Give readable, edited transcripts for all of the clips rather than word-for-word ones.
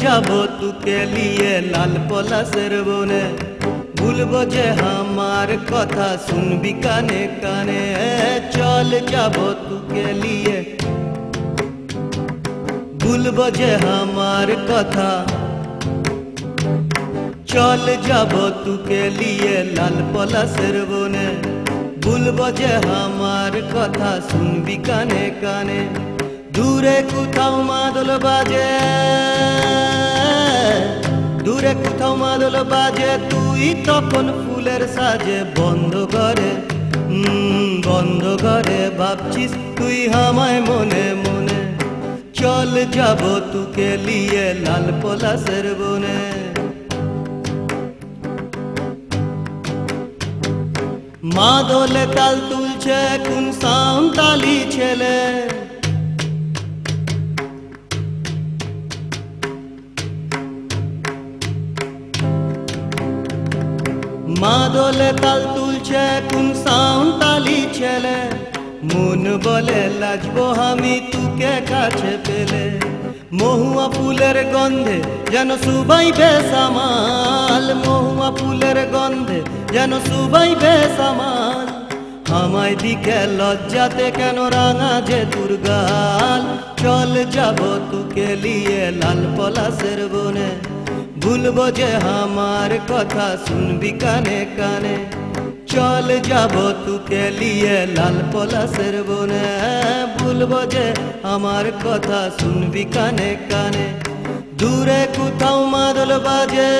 যাব তোকে লিয়ে লাল পলাশের বনে, ভুলবো যে আমার কথা শুনবি কানে কানে। চল যাব তোকে লিয়ে, ভুলবো যে আমার কথা। চল যাব তোকে লিয়ে লাল পলাশের বনে, ভুলবো যে আমার কথা শুনবি কানে কানে। দূরে কোথাও মাদল বাজে, দূরে কোথাও মাদল বাজে, তুই তখন ফুলের সাজে। বন্ধ করে বন্ধ করে ভাবছিস তুই আমায় মনে মনে। চল যাব তোকে লিয়ে লাল পলাশের বনে। মাদলে তাল তুলছে কোন সাঁওতালি ছেলে, মাদলে তাল তুলছে কোন সাঁওতালি ছেলে। মন বলে লাজবো আমি তোকে কাছে পেলে। মহুয়া ফুলের গন্ধে যেন সুবাইবে সামাল, মহুয়া ফুলের গন্ধে যেন সুবাইবে সামাল। আমায় দিকে লজ্জাতে কেন রাঙা যে তোর গাল। চল যাব তোকে লিয়ে লাল পলাশের বনে, ভুলবো যে আমার কথা শুনবি কানে কানে। চল যাব তোকে লিয়ে লাল পলাশের বনে, ভুলবো যে আমার কথা শুনবি কানে কানে। দূরে কোথাও মাদল বাজে,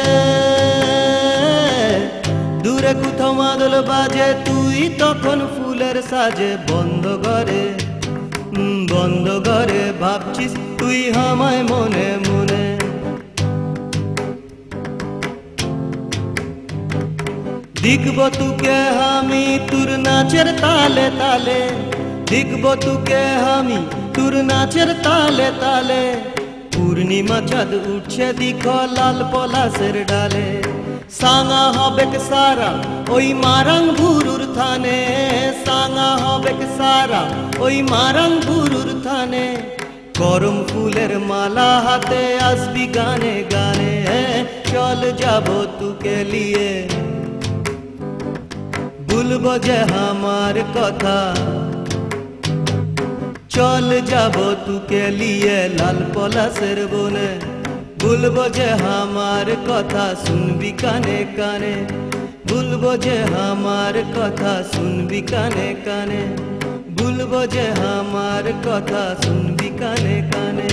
দূরে কোথাও মাদল বাজে, তুই তখন ফুলের সাজে। বন্ধ করে বন্ধ করে ভাবছিস তুই আমায় মনে মনে। দেখব তোকে আমি তোর নাচের তালে তালে, দেখব তোকে আমি তোর নাচের তালে তালে। পূর্ণিমা চাঁদ উঠছে দিখো লাল পলাশের ডালে। সাঙা হবে সারা ওই মারাং ভুরুর থানে, সাঙা হবে সারা ওই মারাং ভুরুর থানে। করম ফুলের মালা হাতে আসবি গানে গানে। চল যাব তোকে লিয়ে, ভুলবো যে আমার কথা। চল যাব তোকে লিয়ে লাল পলাশের বনে, ভুলবো যে আমার কথা শুনবি কানে কানে। ভুলবো যে আমার কথা শুনবি কানে কানে, ভুলবো যে আমার কথা শুনবি কানে কানে।